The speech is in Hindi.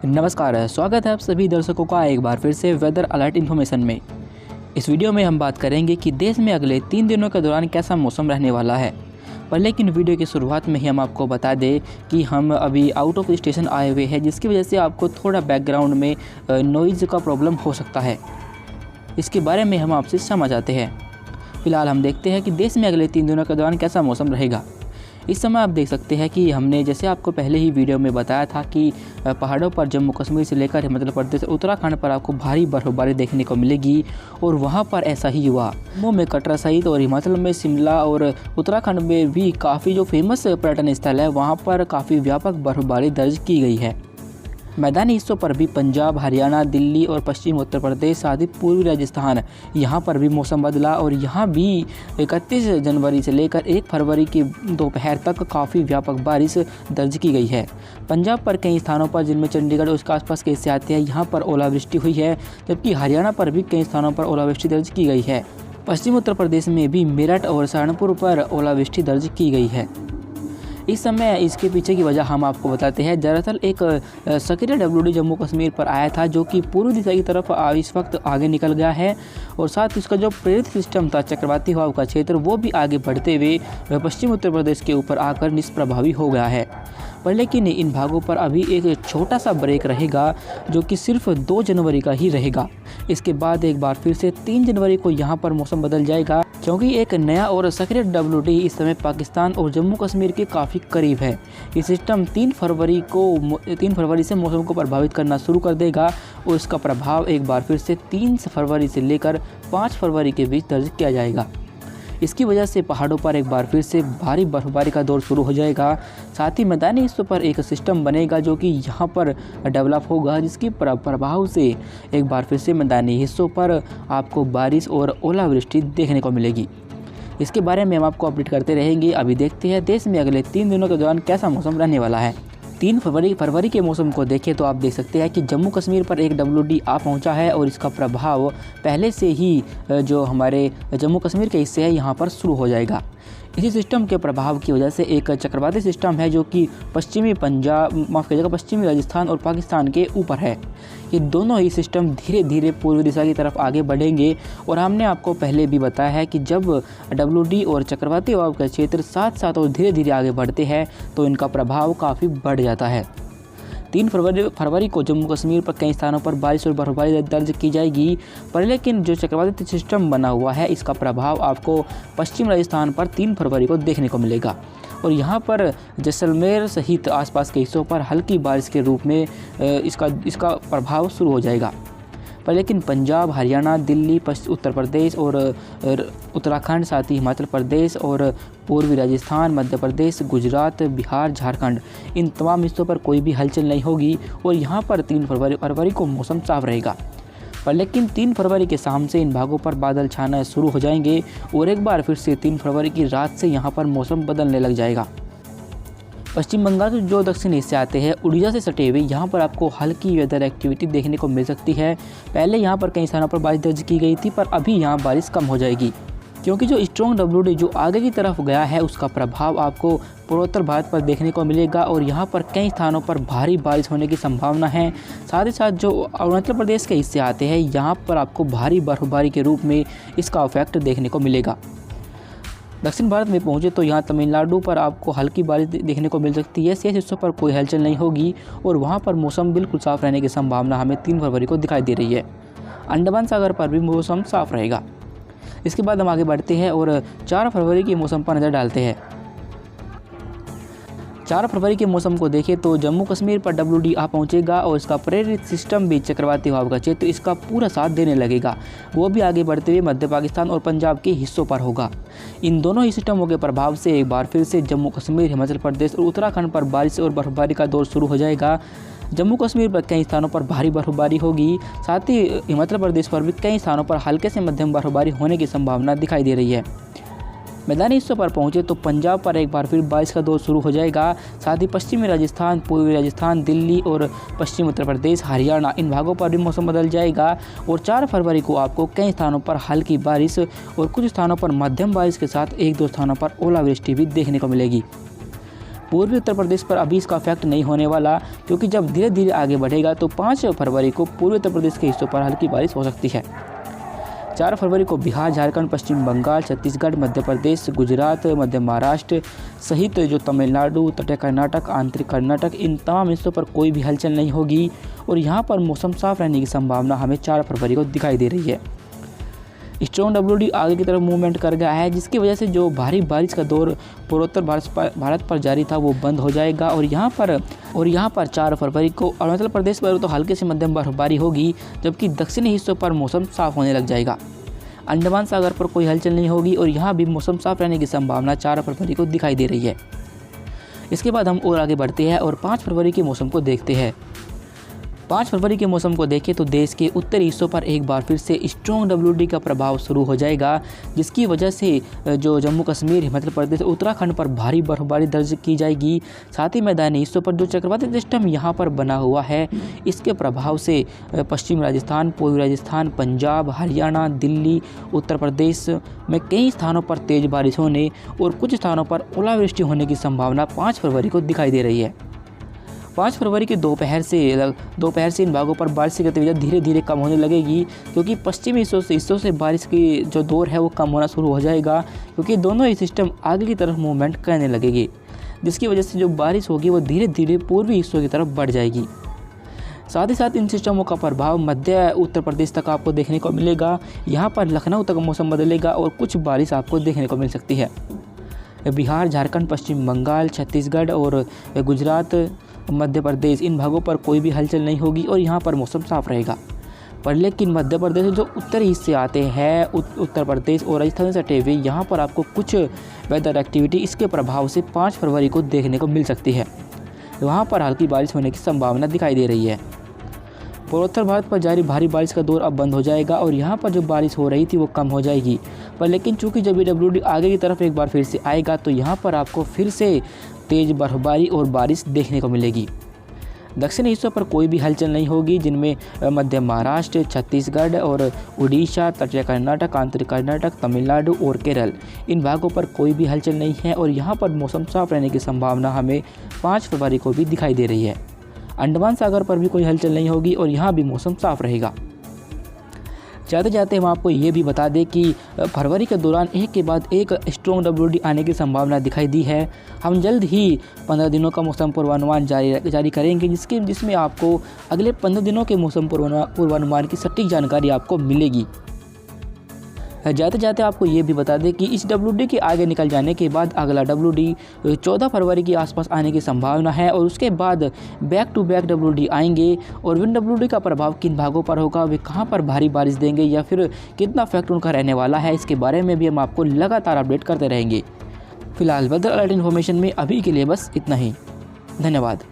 नमस्कार, स्वागत है आप सभी दर्शकों का एक बार फिर से वेदर अलर्ट इन्फॉर्मेशन में। इस वीडियो में हम बात करेंगे कि देश में अगले 3 दिनों के दौरान कैसा मौसम रहने वाला है। पर लेकिन वीडियो की शुरुआत में ही हम आपको बता दें कि हम अभी आउट ऑफ स्टेशन आए हुए हैं, जिसकी वजह से आपको थोड़ा बैकग्राउंड में नॉइज़ का प्रॉब्लम हो सकता है। इसके बारे में हम आपसे क्षमा चाहते हैं। फिलहाल हम देखते हैं कि देश में अगले 3 दिनों के दौरान कैसा मौसम रहेगा। इस समय आप देख सकते हैं कि हमने जैसे आपको पहले ही वीडियो में बताया था कि पहाड़ों पर जम्मू कश्मीर से लेकर हिमाचल प्रदेश उत्तराखंड पर आपको भारी बर्फबारी देखने को मिलेगी, और वहां पर ऐसा ही हुआ। जम्मू में कटरा सहित और हिमाचल में शिमला और उत्तराखंड में भी काफ़ी जो फेमस पर्यटन स्थल है वहाँ पर काफ़ी व्यापक बर्फबारी दर्ज की गई है। मैदानी हिस्सों पर भी पंजाब, हरियाणा, दिल्ली और पश्चिम उत्तर प्रदेश आदि पूर्वी राजस्थान, यहाँ पर भी मौसम बदला और यहाँ भी 31 जनवरी से लेकर 1 फरवरी की दोपहर तक काफ़ी व्यापक बारिश दर्ज की गई है। पंजाब पर कई स्थानों पर, जिनमें चंडीगढ़ और उसके आसपास के हिस्से आते हैं, यहाँ पर ओलावृष्टि हुई है, जबकि हरियाणा पर भी कई स्थानों पर ओलावृष्टि दर्ज की गई है। पश्चिम उत्तर प्रदेश में भी मेरठ और सहारनपुर पर ओलावृष्टि दर्ज की गई है। इस समय इसके पीछे की वजह हम आपको बताते हैं। दरअसल एक सक्रिय WD जम्मू कश्मीर पर आया था, जो कि पूर्व दिशा की तरफ इस वक्त आगे निकल गया है, और साथ ही उसका जो प्रेरित सिस्टम था चक्रवाती हवाओं का क्षेत्र, वो भी आगे बढ़ते हुए पश्चिम उत्तर प्रदेश के ऊपर आकर निष्प्रभावी हो गया है। पर लेकिन इन भागों पर अभी एक छोटा सा ब्रेक रहेगा, जो कि सिर्फ 2 जनवरी का ही रहेगा। इसके बाद एक बार फिर से 3 जनवरी को यहाँ पर मौसम बदल जाएगा, क्योंकि एक नया और सक्रिय WD इस समय पाकिस्तान और जम्मू कश्मीर के काफ़ी करीब है। ये सिस्टम 3 फरवरी से मौसम को प्रभावित करना शुरू कर देगा, और इसका प्रभाव एक बार फिर से 3 फरवरी से लेकर 5 फरवरी के बीच दर्ज किया जाएगा। इसकी वजह से पहाड़ों पर एक बार फिर से भारी बर्फबारी का दौर शुरू हो जाएगा। साथ ही मैदानी हिस्सों पर एक सिस्टम बनेगा, जो कि यहाँ पर डेवलप होगा, जिसके प्रभाव से एक बार फिर से मैदानी हिस्सों पर आपको बारिश और ओलावृष्टि देखने को मिलेगी। इसके बारे में हम आपको अपडेट करते रहेंगे। अभी देखते हैं देश में अगले 3 दिनों के दौरान कैसा मौसम रहने वाला है। 3 फरवरी के मौसम को देखें तो आप देख सकते हैं कि जम्मू कश्मीर पर एक WD आ पहुंचा है, और इसका प्रभाव पहले से ही जो हमारे जम्मू कश्मीर के हिस्से हैं यहाँ पर शुरू हो जाएगा। इसी सिस्टम के प्रभाव की वजह से एक चक्रवाती सिस्टम है, जो कि पश्चिमी राजस्थान और पाकिस्तान के ऊपर है। ये दोनों ही सिस्टम धीरे धीरे पूर्वी दिशा की तरफ आगे बढ़ेंगे, और हमने आपको पहले भी बताया है कि जब WD और चक्रवाती हवाओं का क्षेत्र साथ साथ और धीरे धीरे आगे बढ़ते हैं तो इनका प्रभाव काफ़ी बढ़ जाता है। 3 फरवरी को जम्मू कश्मीर पर कई स्थानों पर बारिश और बर्फबारी दर्ज की जाएगी, पर लेकिन जो चक्रवाती सिस्टम बना हुआ है, इसका प्रभाव आपको पश्चिम राजस्थान पर 3 फरवरी को देखने को मिलेगा, और यहाँ पर जैसलमेर सहित आसपास के हिस्सों पर हल्की बारिश के रूप में इसका प्रभाव शुरू हो जाएगा। पर लेकिन पंजाब, हरियाणा, दिल्ली, उत्तर प्रदेश और उत्तराखंड, साथ ही हिमाचल प्रदेश और पूर्वी राजस्थान, मध्य प्रदेश, गुजरात, बिहार, झारखंड, इन तमाम हिस्सों पर कोई भी हलचल नहीं होगी, और यहाँ पर 3 फरवरी को मौसम साफ रहेगा। पर लेकिन 3 फरवरी के शाम से इन भागों पर बादल छाना शुरू हो जाएंगे, और एक बार फिर से 3 फरवरी की रात से यहाँ पर मौसम बदलने लग जाएगा। पश्चिम बंगाल के जो दक्षिणी हिस्से आते हैं, उड़ीसा से सटे हुए, यहाँ पर आपको हल्की वेदर एक्टिविटी देखने को मिल सकती है। पहले यहाँ पर कई स्थानों पर बारिश दर्ज की गई थी, पर अभी यहाँ बारिश कम हो जाएगी, क्योंकि जो स्ट्रॉन्ग WD जो आगे की तरफ गया है, उसका प्रभाव आपको पूर्वोत्तर भारत पर देखने को मिलेगा, और यहाँ पर कई स्थानों पर भारी बारिश होने की संभावना है। साथ ही साथ जो अरुणाचल प्रदेश के हिस्से आते हैं, यहाँ पर आपको भारी बर्फबारी के रूप में इसका इफेक्ट देखने को मिलेगा। दक्षिण भारत में पहुंचे तो यहाँ तमिलनाडु पर आपको हल्की बारिश देखने को मिल सकती है। शेष हिस्सों पर कोई हलचल नहीं होगी, और वहाँ पर मौसम बिल्कुल साफ़ रहने की संभावना हमें 3 फरवरी को दिखाई दे रही है। अंडमान सागर पर भी मौसम साफ़ रहेगा। इसके बाद हम आगे बढ़ते हैं और 4 फरवरी के मौसम पर नज़र डालते हैं। 4 फरवरी के मौसम को देखें तो जम्मू कश्मीर पर WD आ पहुंचेगा, और इसका प्रेरित सिस्टम भी चक्रवाती हवाओं का क्षेत्र इसका पूरा साथ देने लगेगा। वो भी आगे बढ़ते हुए मध्य पाकिस्तान और पंजाब के हिस्सों पर होगा। इन दोनों ही सिस्टमों के प्रभाव से एक बार फिर से जम्मू कश्मीर, हिमाचल प्रदेश और उत्तराखंड पर बारिश और बर्फबारी का दौर शुरू हो जाएगा। जम्मू कश्मीर पर कई स्थानों पर भारी बर्फबारी होगी, साथ ही हिमाचल प्रदेश पर भी कई स्थानों पर हल्के से मध्यम बर्फबारी होने की संभावना दिखाई दे रही है। मैदानी हिस्सों पर पहुंचे तो पंजाब पर एक बार फिर बारिश का दौर शुरू हो जाएगा। साथ ही पश्चिमी राजस्थान, पूर्वी राजस्थान, दिल्ली और पश्चिम उत्तर प्रदेश, हरियाणा, इन भागों पर भी मौसम बदल जाएगा, और 4 फरवरी को आपको कई स्थानों पर हल्की बारिश और कुछ स्थानों पर मध्यम बारिश के साथ 1-2 स्थानों पर ओलावृष्टि भी देखने को मिलेगी। पूर्वी उत्तर प्रदेश पर अभी इसका इफेक्ट नहीं होने वाला, क्योंकि जब धीरे धीरे आगे बढ़ेगा तो 5 फरवरी को पूर्वी उत्तर प्रदेश के हिस्सों पर हल्की बारिश हो सकती है। 4 फरवरी को बिहार, झारखंड, पश्चिम बंगाल, छत्तीसगढ़, मध्य प्रदेश, गुजरात, मध्य महाराष्ट्र सहित जो तमिलनाडु, तटीय कर्नाटक, आंतरिक कर्नाटक, इन तमाम हिस्सों पर कोई भी हलचल नहीं होगी और यहाँ पर मौसम साफ रहने की संभावना हमें 4 फरवरी को दिखाई दे रही है। स्ट्रॉन्ग WD आगे की तरफ मूवमेंट कर गया है, जिसकी वजह से जो भारी बारिश का दौर पूर्वोत्तर भारत पर जारी था वो बंद हो जाएगा और यहाँ पर 4 फरवरी को अरुणाचल प्रदेश पर तो हल्के से मध्यम बर्फबारी होगी, जबकि दक्षिणी हिस्सों पर मौसम साफ होने लग जाएगा। अंडमान सागर पर कोई हलचल नहीं होगी और यहाँ भी मौसम साफ रहने की संभावना 4 फरवरी को दिखाई दे रही है। इसके बाद हम और आगे बढ़ते हैं और 5 फरवरी के मौसम को देखते हैं। 5 फरवरी के मौसम को देखें तो देश के उत्तरी हिस्सों पर एक बार फिर से स्ट्रॉन्ग WD का प्रभाव शुरू हो जाएगा, जिसकी वजह से जो जम्मू कश्मीर, हिमाचल प्रदेश, उत्तराखंड पर भारी बर्फबारी दर्ज की जाएगी। साथ ही मैदानी हिस्सों पर जो चक्रवाती सिस्टम यहाँ पर बना हुआ है, इसके प्रभाव से पश्चिम राजस्थान, पूर्वी राजस्थान, पंजाब, हरियाणा, दिल्ली, उत्तर प्रदेश में कई स्थानों पर तेज़ बारिश होने और कुछ स्थानों पर ओलावृष्टि होने की संभावना 5 फरवरी को दिखाई दे रही है। 5 फरवरी की दोपहर से इन भागों पर बारिश की गतिविधि धीरे धीरे कम होने लगेगी, क्योंकि पश्चिमी हिस्सों से बारिश की जो दौर है वो कम होना शुरू हो जाएगा, क्योंकि दोनों ही सिस्टम आगे की तरफ मूवमेंट करने लगेगी, जिसकी वजह से जो बारिश होगी वो धीरे धीरे पूर्वी हिस्सों की तरफ बढ़ जाएगी। साथ ही साथ इन सिस्टमों का प्रभाव मध्य उत्तर प्रदेश तक आपको देखने को मिलेगा। यहाँ पर लखनऊ तक मौसम बदलेगा और कुछ बारिश आपको देखने को मिल सकती है। बिहार, झारखंड, पश्चिम बंगाल, छत्तीसगढ़ और गुजरात, मध्य प्रदेश, इन भागों पर कोई भी हलचल नहीं होगी और यहाँ पर मौसम साफ रहेगा। पर लेकिन मध्य प्रदेश जो उत्तरी हिस्से आते हैं, उत्तर प्रदेश और राजस्थान से सटे हुए, यहाँ पर आपको कुछ वेदर एक्टिविटी इसके प्रभाव से 5 फरवरी को देखने को मिल सकती है। वहाँ पर हल्की बारिश होने की संभावना दिखाई दे रही है। पूर्वोत्तर भारत पर जारी भारी बारिश का दौर अब बंद हो जाएगा और यहाँ पर जो बारिश हो रही थी वो कम हो जाएगी। पर लेकिन चूंकि जब ये WD आगे की तरफ एक बार फिर से आएगा तो यहाँ पर आपको फिर से तेज़ बर्फबारी और बारिश देखने को मिलेगी। दक्षिणी हिस्सों पर कोई भी हलचल नहीं होगी, जिनमें मध्य महाराष्ट्र, छत्तीसगढ़ और उड़ीसा, तटीय कर्नाटक, आंतरिक कर्नाटक, तमिलनाडु और केरल, इन भागों पर कोई भी हलचल नहीं है और यहाँ पर मौसम साफ रहने की संभावना हमें 5 फरवरी को भी दिखाई दे रही है। अंडमान सागर पर भी कोई हलचल नहीं होगी और यहाँ भी मौसम साफ रहेगा। जाते जाते हम आपको ये भी बता दें कि फरवरी के दौरान एक के बाद एक स्ट्रॉन्ग WD आने की संभावना दिखाई दी है। हम जल्द ही 15 दिनों का मौसम पूर्वानुमान जारी करेंगे, जिसमें आपको अगले 15 दिनों के मौसम पूर्वानुमान की सटीक जानकारी आपको मिलेगी। जाते जाते आपको ये भी बता दें कि इस WD के आगे निकल जाने के बाद अगला WD 14 फरवरी के आसपास आने की संभावना है और उसके बाद बैक टू बैक WD आएंगे और विन WD का प्रभाव किन भागों पर होगा, वे कहां पर भारी बारिश देंगे या फिर कितना इफेक्ट उनका रहने वाला है, इसके बारे में भी हम आपको लगातार अपडेट करते रहेंगे। फिलहाल वेदर अलर्ट इन्फॉर्मेशन में अभी के लिए बस इतना ही। धन्यवाद।